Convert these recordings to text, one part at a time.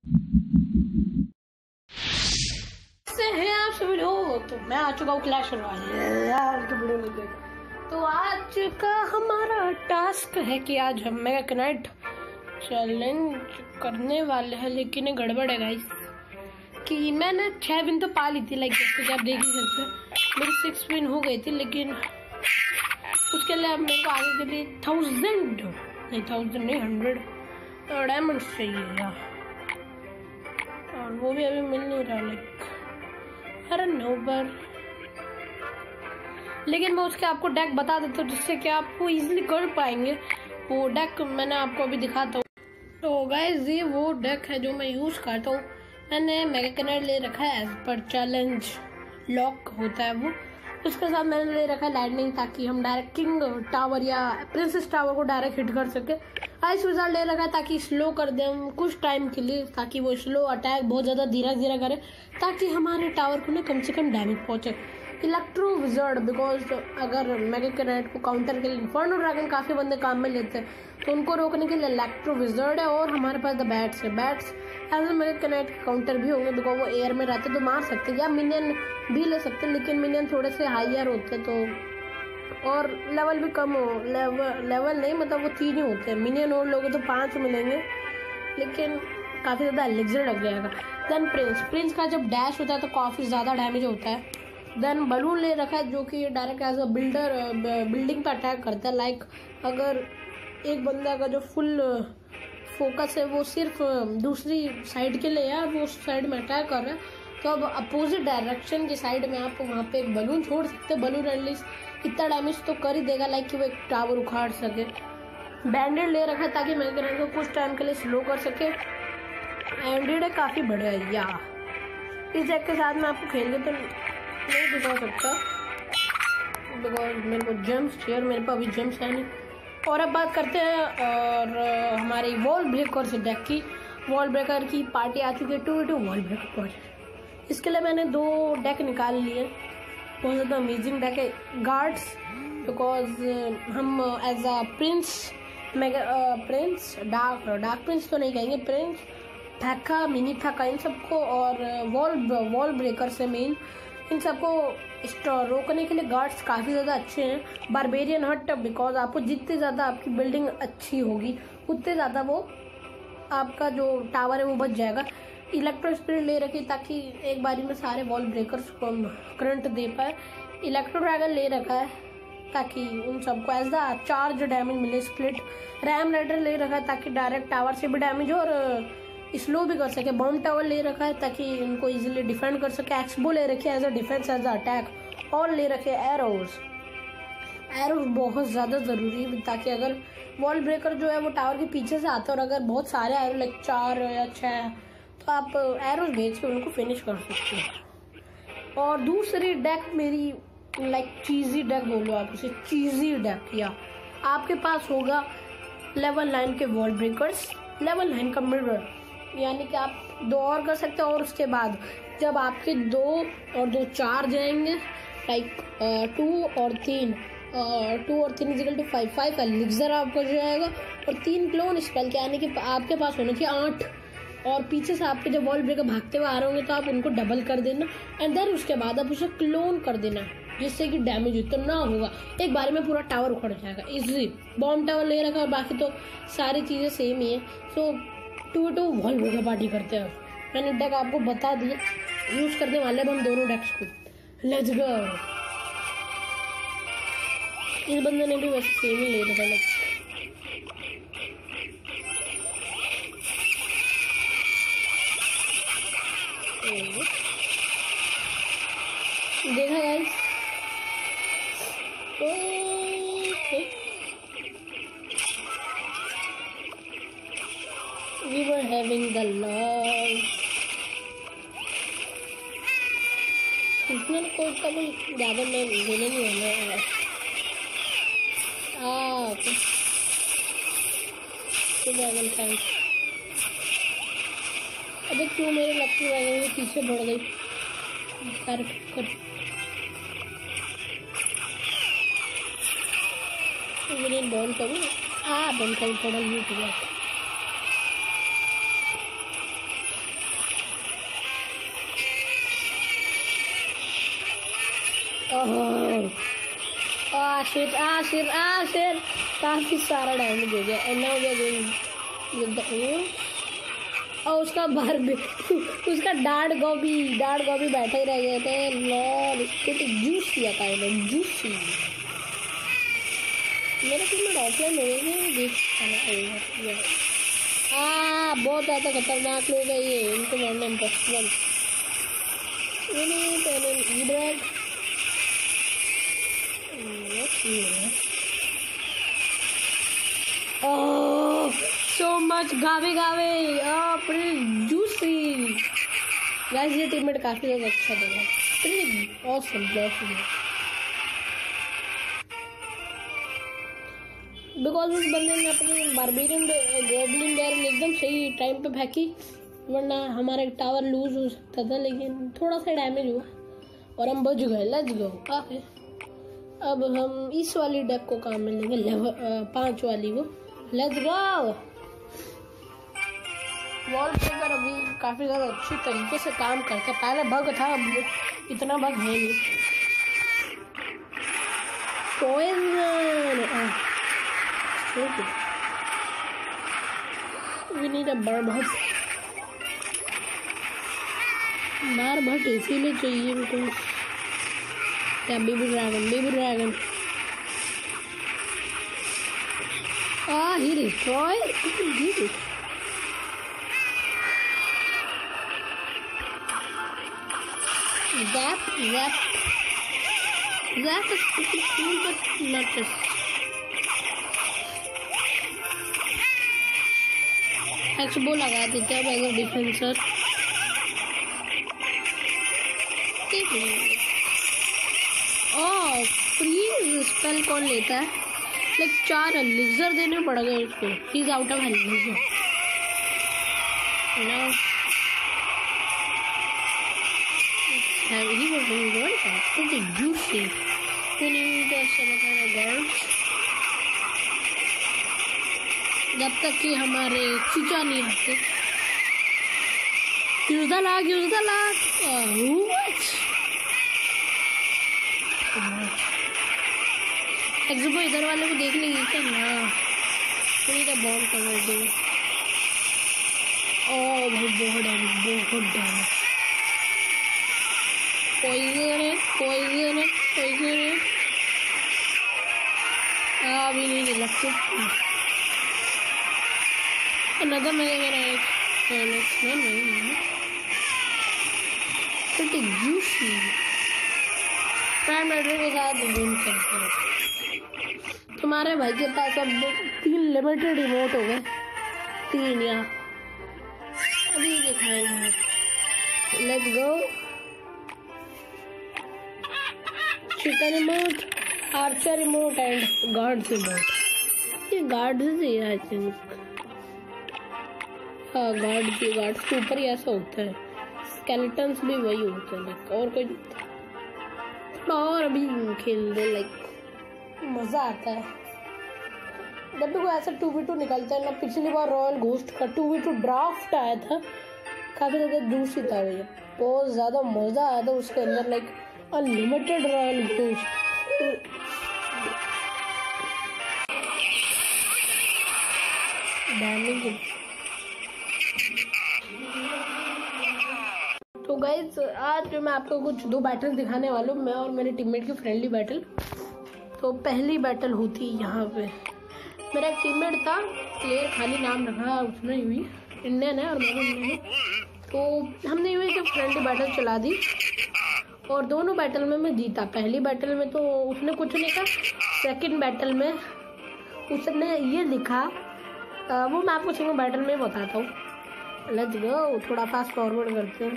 से हैं आप सभी लोग। तो मैं आ चुका हूँ क्लैश रॉयल। तो आज का हमारा टास्क है कि आज हम मेगा कनाइट चैलेंज करने वाले हैं, लेकिन ये गड़बड़ है गाइस कि मैंने 6 विन तो पा ली थी। लाइक जैसे कि आप देख ही सकते हैं मेरी 6 विन हो गई थी, लेकिन उसके लिए अब मेरे को आगे के लिए 1000 नहीं 100 डायमंड्स चाहिए यार, और वो भी अभी मिल नहीं रहा। लाइक अरे नो पर, लेकिन मैं उसके आपको डेक बता देता हूँ जिससे कि आप वो इजीली कर पाएंगे। वो डेक मैंने आपको अभी दिखाता हूँ। तो गाइस ये वो डेक है जो मैं यूज करता हूँ। मैंने मेगा कनेक्ट ले रखा है एज पर चैलेंज लॉक होता है वो। उसके साथ मैंने ले रखा है लाइटनिंग, ताकि हम डायरेक्ट किंग टावर या प्रिंसेस टावर को डायरेक्ट हिट कर सके। आइस विजार्ड ले रखा है ताकि स्लो कर दें हम कुछ टाइम के लिए, ताकि वो स्लो अटैक बहुत ज़्यादा धीरे धीरे करे, ताकि हमारे टावर को ना कम से कम डैमेज पहुंचे। इलेक्ट्रो विजार्ड बिकॉज अगर मेगा कनेक्ट को काउंटर के लिए इन्फर्नो ड्रैगन काफ़ी बंदे काम में लेते हैं, तो उनको रोकने के लिए इलेक्ट्रो विजार्ड है। और हमारे पास द बैट्स है। Bats as mega connect counter भी होंगे बिकॉज वो एयर में रहते तो मार सकते या मिनियन भी ले सकते, लेकिन मिनियन थोड़े से हायर होते तो, और लेवल भी कम हो। लेवल नहीं मतलब वो 3 ही होते हैं। मिनियन और लोगे तो 5 मिलेंगे, लेकिन काफ़ी ज़्यादा एलिक्सर लग जाएगा। देन प्रिंस का जब डैश होता है तो काफ़ी ज़्यादा डैमेज होता है। देन बलून ले रखा है जो कि डायरेक्ट एज अ बिल्डिंग पे अटैक करता है। लाइक अगर एक बंदा का जो फुल फोकस है वो सिर्फ दूसरी साइड के लिए है, वो उस साइड में अटैक कर रहा है, तो अब अपोजिट डायरेक्शन की साइड में आप वहाँ पे एक बलून छोड़ सकते हैं। बलून एटलीस्ट इतना डैमेज तो कर ही देगा लाइक कि वो एक टावर उखाड़ सके। बैंडेड ले रखा है ताकि मेरे को कुछ टाइम के लिए स्लो कर सके। बैंडेड है काफ़ी बढ़िया है या इस डेक के साथ में आपको खेल के तो नहीं दिखा सकता बिकॉज मेरे को जेम्स चाहिए, मेरे पास अभी जेम्स है नहीं। और अब बात करते हैं और हमारी वॉल ब्रेकर से डेक की। वॉल ब्रेकर की पार्टी आ चुकी है 2v2 वॉल ब्रेकर पार्टी। इसके लिए मैंने 2 डेक निकाल लिए। बहुत ज़्यादा अमेजिंग डेक है। गार्ड्स बिकॉज हम as a prince prince dark prince तो नहीं कहेंगे, प्रिंस थैका मिनी थैका इन सबको, और वॉल ब्रेकर से मेन इन सबको रोकने के लिए गार्ड्स काफ़ी ज़्यादा अच्छे हैं। बारबेरियन हट बिकॉज आपको जितनी ज़्यादा आपकी बिल्डिंग अच्छी होगी उतने ज़्यादा वो आपका जो टावर है वो बच जाएगा। इलेक्ट्रो स्पिरिट ले रखी ताकि एक बारी में सारे वॉल ब्रेकर्स को करंट दे पाए। इलेक्ट्रो ड्रैगन ले रखा है ताकि उन सबको एज द चार्ज डैमेज मिले स्प्लिट। रैम राइडर ले रखा है ताकि डायरेक्ट टावर से भी डैमेज हो और स्लो भी कर सके। बॉम्ब टावर ले रखा है ताकि इनको इजीली डिफेंड कर सके। एक्सबो ले रखे as a defence as a attack. और ले रखे एरोज बहुत ज़्यादा ज़रूरी है ताकि अगर वॉल ब्रेकर जो है वो टावर के पीछे से आता है और अगर बहुत सारे एरो लाइक 4 या 6 तो आप एरोज भेज के उनको फिनिश कर सकते हैं। और दूसरी डेक मेरी लाइक चीज़ी डेक बोलो आप उसे, चीज़ी डेक। या आपके पास होगा लेवल 9 के वॉल ब्रेकर्स, लेवल 9 का मिरर, यानी कि आप 2 और कर सकते हैं। और उसके बाद जब आपके 2 और 2 4 जाएंगे लाइक 2 और 3 इजिकल टू 5 एलिक्सर आपको जो जाएगा, और 3 क्लोन स्पेल के, यानी कि आपके पास होने चाहिए 8। और पीछे से आपके जब वॉल ब्रेकर भागते हुए आ रहे होंगे तो आप उनको डबल कर देना एंड देन उसके बाद आप उसे क्लोन कर देना जिससे कि डैमेज उतना होगा एक बार में पूरा टावर उखड़ जाएगा इजी। बॉम्ब टावर ले रखा और बाकी तो सारी चीज़ें सेम ही है। सो 2v2 वॉल ब्रेकर पार्टी करते हैं। मैंने डेक आपको बता दिया, यूज करने वाले हम दोनों डेक्स को। Let's go. इस बंदे ने भी वैसे सेम ही ले रखा है। देखा guys, we were having the love। इसमें कोई का भी ज़्यादा मैं बोले नहीं होना है। अबे क्यों मेरे लक्ष्मी ड्रैगन के पीछे बढ़ गई? मेरे बॉल करूँ बंद करूँ थोड़ा यूज हुआ। आशिर काफी सारा डैमेज हो गया। And now we are going और उसका बार भी उसका डार्ड गोभी बैठे ही रह गए थे। लॉल जूसी आता है जूसी। मेरा टीम ऑफलाइन हो गई बहुत ज़्यादा खतरनाक लोग है ये। इनको मारना इम्पॉसिबल। so much गावे जूसी। गाइस ये टीममेट काफी ज्यादा अच्छा देगा। ऑसम बिकॉज उस बंदे ने अपने बारबेरियन गॉब्लिन बैरन एकदम सही टाइम पे फेंकी, वरना हमारा टावर लूज हो सकता था। लेकिन थोड़ा सा डैमेज हुआ और हम बच गए। Let's go. काफी अब हम इस वाली डेक को काम में लेंगे, लेवल 5 वाली को। Let's go. वॉलपेपर अभी काफी ज्यादा अच्छी तरीके से काम करता है। पहले बग था, अब इतना बग है नहीं। We need a बारभट इसीलिए चाहिए उनको। क्या baby dragon he destroyed it. Zap is pretty cool, but not just. Xbox लगा देते हैं एज अ डिफेंसर। फ्रीज स्पेल कौन लेता है? लाइक 4 एलिक्सर देने पड़ गए उसको। He is out of elixir. He was doing good. Pretty juicy. We need some kind of guards. जब तक कि हमारे चीचा नहीं आते। यूज द लाग। एक्सबो इधर वाले को देख लेंगे क्या ना? पूरी का बॉल कवर दो। भाई बहुत damage. Poison it. We need electric. Another mega pretty juicy. Prime Matter के साथ विन करते हैं। तुम्हारे भाई के पास अब 3 लिमिटेड रिमोट हो गए। 3 या अभी दिखाएंगे। Let's go. Chicken remote, Archer remote and guard remote. ये गार्ड ही है आई थिंक। हाँ गार्ड के ऊपर ही ऐसा होता है। स्केलेटन्स भी वही होते हैं लाइक, और कोई थोड़ा और अभी खेल दो लाइक मजा आता है। जब भी कोई ऐसा 2v2 निकलता है ना, पिछली बार रॉयल घोस्ट का 2v2 ड्राफ्ट आया था, काफी ज्यादा जूसी था भैया। बहुत ज्यादा मजा आया था उसके अंदर लाइक अनलिमिटेड रॉयल घोस्ट। तो गाइस आज मैं आपको कुछ 2 बैटल दिखाने वाला हूँ, मैं और मेरे टीममेट की फ्रेंडली बैटल। तो पहली बैटल होती यहाँ पे। मेरा एक टीममेट था, प्लेयर खाली नाम रखा उसने, हुई इंडियन है और मैं इंडियन हूँ। तो हमने यूँ सिर्फ फ्रेंडली बैटल चला दी और दोनों बैटल में मैं जीता। पहली बैटल में तो उसने कुछ नहीं कहा, सेकंड बैटल में उसने ये लिखा, वो मैं आपको सिंगल बैटल में बताता हूँ। Let's go. थोड़ा फास्ट फॉरवर्ड करते हैं।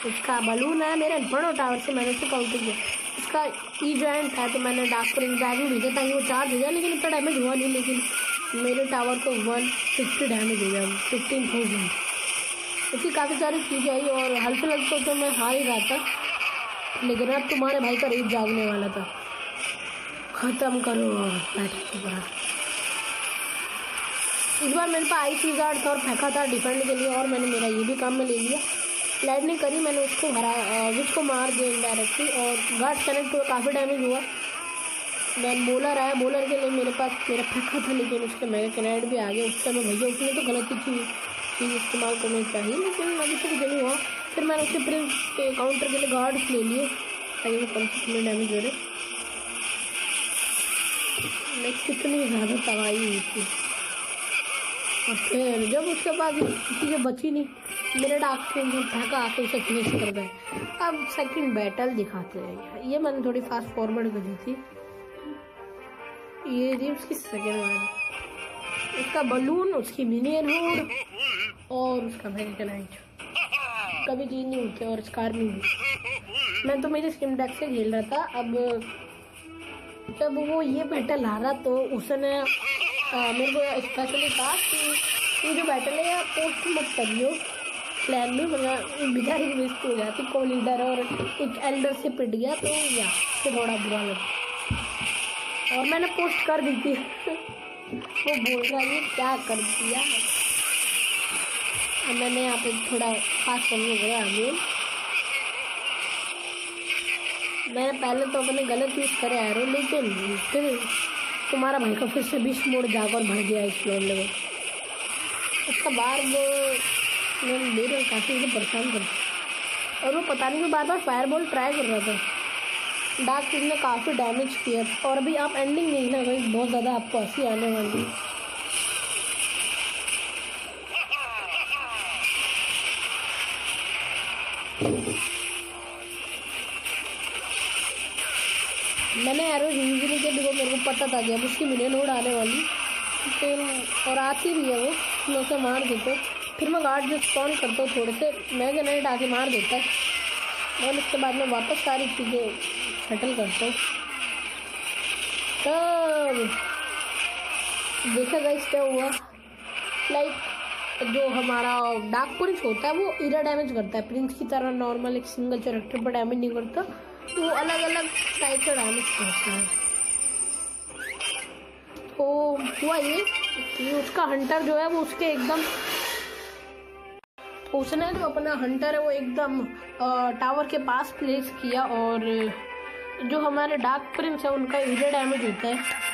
इसका बलून है मेरे इन्फर्नो टावर से, मैंने उसे काउंट किया। इसका इवेंट है तो मैंने डार्क प्रिंस ड्रैगन भेजा ताकि वो चार्ज हो जाए, लेकिन इतना डैमेज हुआ नहीं। लेकिन मेरे टावर को 150 डैमेज हो गया, 15,000। उसकी काफ़ी सारी चीज़ें आई और हल्के तो मैं हार ही रहा था, लेकिन अब तुम्हारे भाई का रेट जागने वाला था। ख़त्म करो बैटल। इस बार मेरे पास आइस विज़ार्ड था और फेंका था डिफेंड के लिए, और मैंने मेरा ये भी काम में ले लिया। लैंडिंग करी, मैंने उसको विच को मार दिया इनडायरेक्टली और गार्ड कनेक्ट हुआ, काफ़ी डैमेज हुआ। देन बॉलर आया, बॉलर के लिए मेरे पास मेरा फेंका था, लेकिन उसके मेगा कैनेट भी आ गया। उस समय भैया उसने तो गलत ही चीज़ इस्तेमाल करनी चाहिए, लेकिन अभी तक कुछ नहीं हुआ। फिर मैंने उसके प्रिंस के काउंटर के लिए गार्ड्स ले लिए ताकि वो कम से कम डैमेज हो रहे। नेक्स्ट कितनी ज़्यादा तबाही हुई थी। और फिर जब उसके बाद चीज़ें बची नहीं, मेरे डाक से फेंका आके उसे फिनिश कर गए। अब सेकंड बैटल दिखाते हैं। ये मैंने थोड़ी फास्ट फॉरवर्ड करी थी। ये थी उसकी सेकंड बैटल, उसका बलून, उसकी मिनियन होड और उसका मेगा नाइट कभी चीज नहीं होते और स्कार भी नहीं। मैं तो मेरे स्किम डेक से खेल रहा था। अब जब वो ये बैटल हारा तो उसने मेरे को स्पेशली कहा कि ये जो बैटल है आप पोस्ट मत करियो प्लान में, मतलब बेचारी की वेस्ट हो जाती, को लीडर और एक एल्डर से पिट गया तो या फिर थोड़ा बुरा लगा और मैंने पोस्ट कर दी थी। वो बोल रहा है क्या कर दिया। अब मैंने यहाँ पे थोड़ा फास्ट करने गया आगे। मैंने पहले तो अपने गलत यूज़ करे एरो, लेकिन फिर तुम्हारा भाई का फिर से 20 मोड़ जाकर भर गया इस फ्लोर लेवल। उसका बार वो मेरे काफ़ी मुझे परेशान कर और वो पता नहीं बार बार फायरबॉल ट्राई कर रहा था। डार्क किंग ने काफ़ी डैमेज किया और अभी आप एंडिंग नहीं ना भाई, बहुत ज़्यादा आपको हंसी आने वाली। मैंने एरो यूज नहीं किया, देखो मेरे को पता था कि अब उसकी मिलियन होड आने वाली फिर और आती भी है वो, मैं उसे मार देता। फिर मैं गार्ड जो स्पॉन करता हूँ थोड़े से, मेगा नाइट आके मार देता है और उसके बाद मैं वापस सारी चीज़ें सेटल करता हूँ। तब देखा गाइस क्या हुआ, लाइक जो हमारा डार्क प्रिंस होता है वो इरा डैमेज करता है, प्रिंस की तरह नॉर्मल एक सिंगल कैरेक्टर पर डैमेज नहीं करता, तो वो अलग अलग टाइप का डैमेज करता है। तो हुआ ये उसका हंटर जो है वो उसके एकदम, उसने जो अपना हंटर है वो एकदम टावर के पास प्लेस किया और जो हमारे डार्क प्रिंस है उनका इरे डैमेज होता है।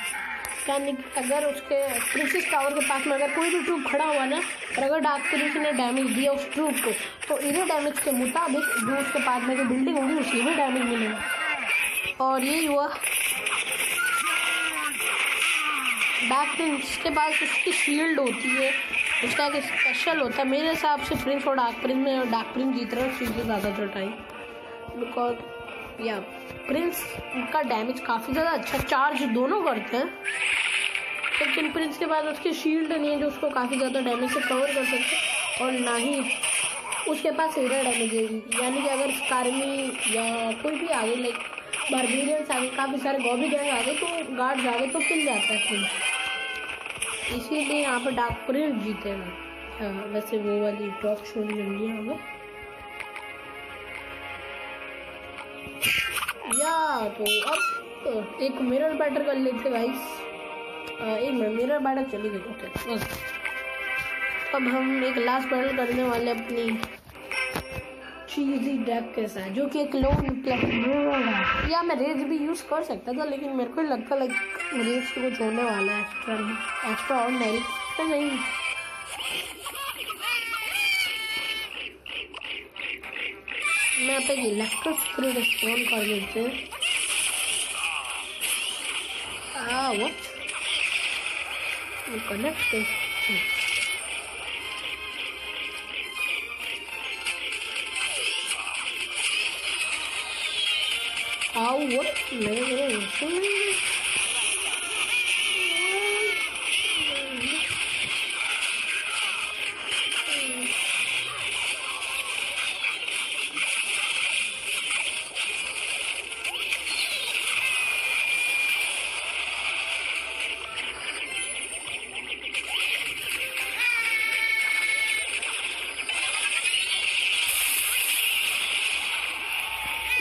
यानी कि अगर उसके प्रिंसेस टावर के पास में अगर कोई भी ट्रूप खड़ा हुआ ना और अगर डार्क प्रिंस ने डैमेज दिया उस ट्रूप को, तो इरे डैमेज के मुताबिक जो उसके पास में जो बिल्डिंग होगी उसी में डैमेज मिलेगा। और यही हुआ, डार्क प्रिंस के पास उसकी शील्ड होती है, उसका एक स्पेशल होता है। मेरे हिसाब से प्रिंस और डार्क प्रिंस में डार्क प्रिंस जीत रहा है शील्ड ज़्यादातर टाइम, बिकॉज या प्रिंस का डैमेज काफ़ी ज़्यादा अच्छा चार्ज दोनों करते हैं, लेकिन प्रिंस के पास उसकी शील्ड नहीं है जो उसको काफ़ी ज़्यादा डैमेज से कवर कर सकते, और ना ही उसके पास एरिया डैमेज है। यानी कि अगर स्कारमी या कोई भी आगे लाइक बारबेरियंस आगे, काफ़ी सारे गॉबी गैंग आगे तो गार्ड्स आगे तो किल जाता है प्रिंस, इसीलिए यहाँ पर डार्क प्रिंस जीतेगा। वैसे वो वाली टॉप शो नहीं मिल रही हमें या। तो अब एक मिरर बैटल कर लेते गाइस, एक मिरर बैटल चली गई होते बस। अब हम एक लास्ट बैटल करने वाले अपनी चीजी डेक के साथ, जो कि एक लोन है। या मैं रेज भी यूज़ कर सकता था, लेकिन मेरे को लगता लाइक रेज को छोड़ने वाला है एक्स्ट्रा ऑर्डिनरी तो नहीं। मैं यहाँ पे इलेक्ट्रो स्क्रीन स्पॉन कर देते हैं। व्हाट कनेक्ट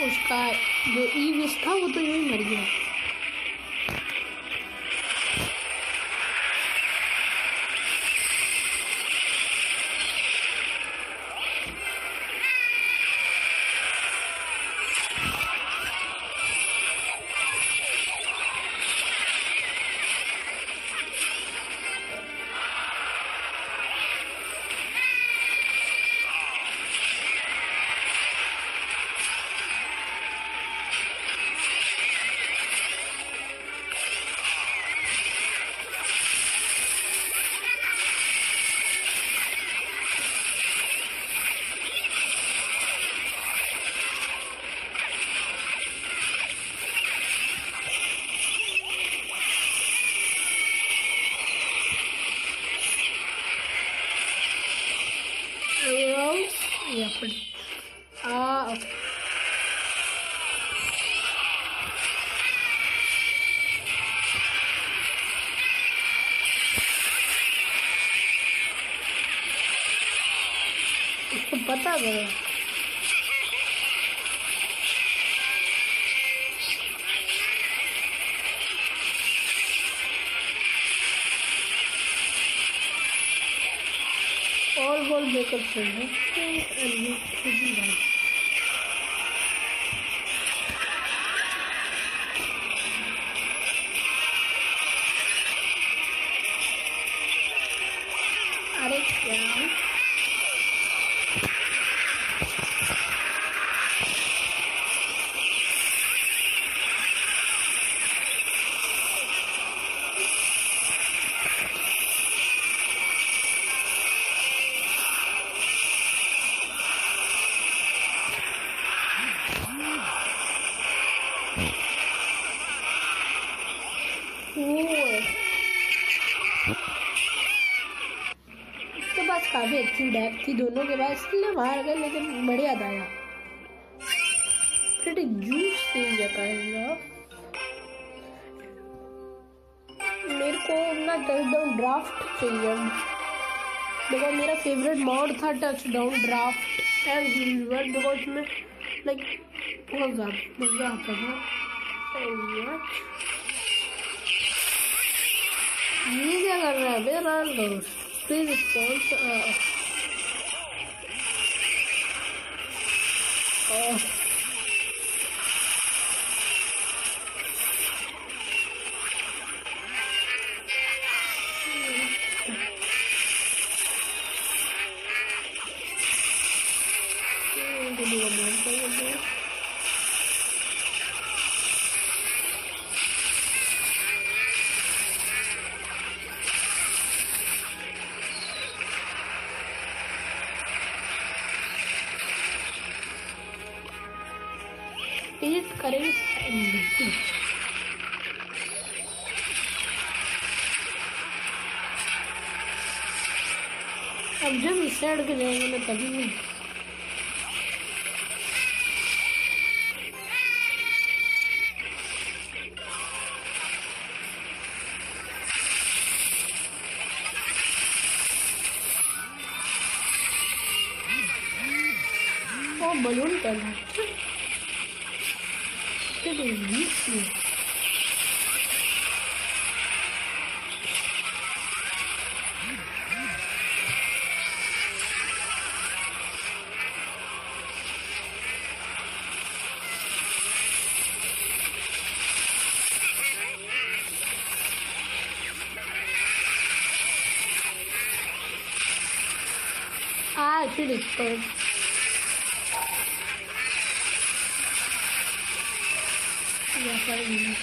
उसका जो ईविस था वो तो यूं ही मर गया। या फिर इसको पता गया। और वॉल ब्रेकर चल रहा है। अरे क्या इसके पास काफी अच्छी डेप थी दोनों के पास, इसलिए मार गए, लेकिन बढ़िया था यार। pretty juicy है kind of। मेरे को ना टचडाउन ड्राफ्ट चाहिए, बिकॉज मेरा फेवरेट मॉड था touchdown draft as usual, because में लाइक बहुत ज़्यादा मजा आता था। ये क्या कर रहा है बेराल? Please response. करेंगे अब जब इस साइड के जाएंगे ना तभी नहीं। वो बलून करना है। Actually, it's good. Yeah, sorry.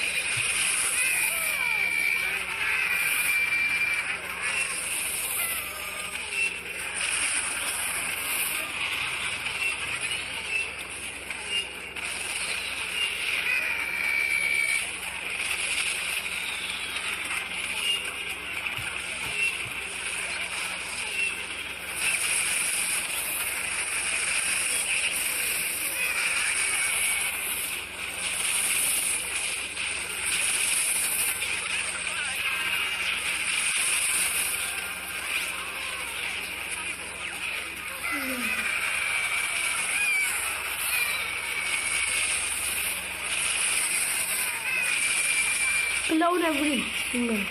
Clone every single.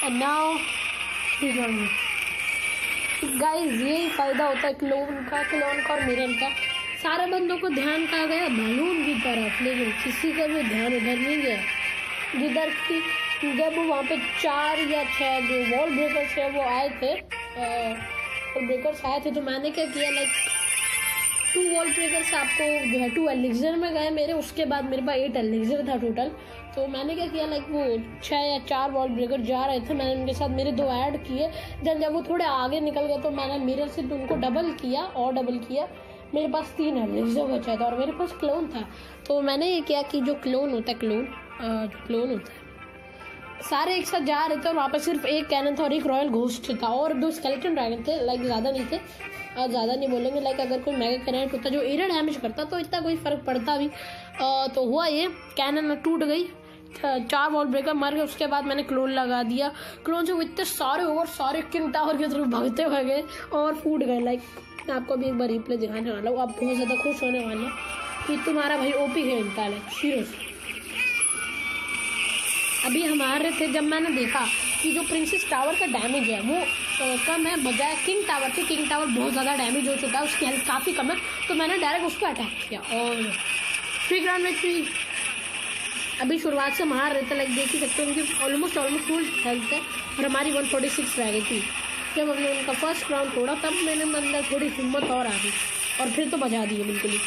And now he's on me. Guys, यही फायदा होता है क्लोन का और मिरर का। सारे बंदों को ध्यान कहा गया बलून की तरफ, लेकिन किसी का भी ध्यान उधर नहीं गया। जिधर की जब वहाँ पे 4 या 6 जो वॉल ब्रेकर्स है वो आए थे, तो मैंने क्या किया, लाइक 2 वॉल ब्रेकर्स आपको जो है 2 एलिक्सर में गए मेरे, उसके बाद मेरे पास 8 एलिक्सर था टोटल। तो मैंने क्या किया, लाइक वो 6 या 4 वॉल ब्रेकर जा रहे थे, मैंने उनके साथ मेरे 2 ऐड किए। जब वो थोड़े आगे निकल गए तो मैंने मिरर से उनको डबल किया। मेरे पास 3 एलिक्सर बचा था और मेरे पास क्लोन था। तो मैंने ये किया कि जो क्लोन होता है सारे एक साथ जा रहे थे और वहाँ पर सिर्फ एक कैनन था और एक रॉयल घोस्ट था और 2 स्केलेटन ड्रैगन थे, लाइक ज़्यादा नहीं थे। और ज़्यादा नहीं बोलेंगे। लाइक अगर कोई मेगा कैरेट होता जो एरिया डैमेज करता तो इतना कोई फर्क पड़ता भी। तो हुआ ये, कैनन टूट गई, 4 वॉल ब्रेकर मार के उसके बाद मैंने क्लोन लगा दिया। क्लोन से वो इतने सारे ओवर सारे किंग टावर की तरफ भागते भागे और फूट गए। लाइक मैं आपको भी एक बार रिप्ले दिखाने वाला हूँ, आप बहुत ज़्यादा खुश होने वाले कि तुम्हारा भाई ओपी खेलता है सीरियस। अभी हमारे थे, जब मैंने देखा कि जो प्रिंसेस टावर का डैमेज है वो कम है बजाय किंग टावर के, किंग टावर बहुत ज़्यादा डैमेज हो चुका है, उसकी हेल्थ काफ़ी कम है, तो मैंने डायरेक्ट उस पर अटैक किया और 3 राउंड में 3। अभी शुरुआत से मार रहे थे, लाइक देख ही सकते हो उनकी ऑलमोस्ट फुल हेल्थ है और हमारी 146 रह गई थी। जब हमने उनका फर्स्ट राउंड तोड़ा तब मैंने अंदर थोड़ी हिम्मत और आ गई और फिर तो बजा दी बिल्कुल ही।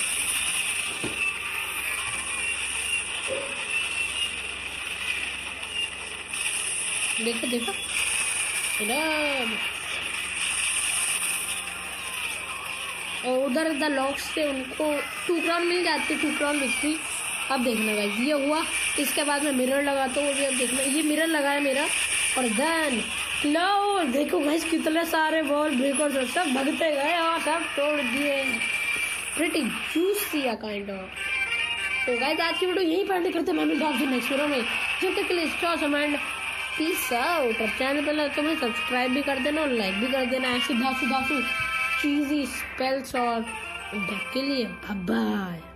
देखो देखो इधर, और उधर द लॉक्स से उनको 2 क्राउन मिल जाती, 2 क्राउन विक्ट्री। अब देखना गाइस ये हुआ, इसके बाद मैं मिरर लगाता हूँ। अब देखना, ये मिरर लगाया मेरा और देन लो देखो गाइस कितने सारे वॉल ब्रेकर्स और सब भगते गए और सब तोड़ दिए। Pretty juicy kind of. तो गाइस आज की वीडियो यहीं पर करते हैं, मैं मिलता हूँ आपसे नेक्स्ट वीडियो में। जब तक के लिए कमेंट पीस आउट। और चैनल पर तो मैं सब्सक्राइब भी कर देना और लाइक भी कर देना ऐसे धासु चीज़ी स्पेल्स और के लिए। Bye bye.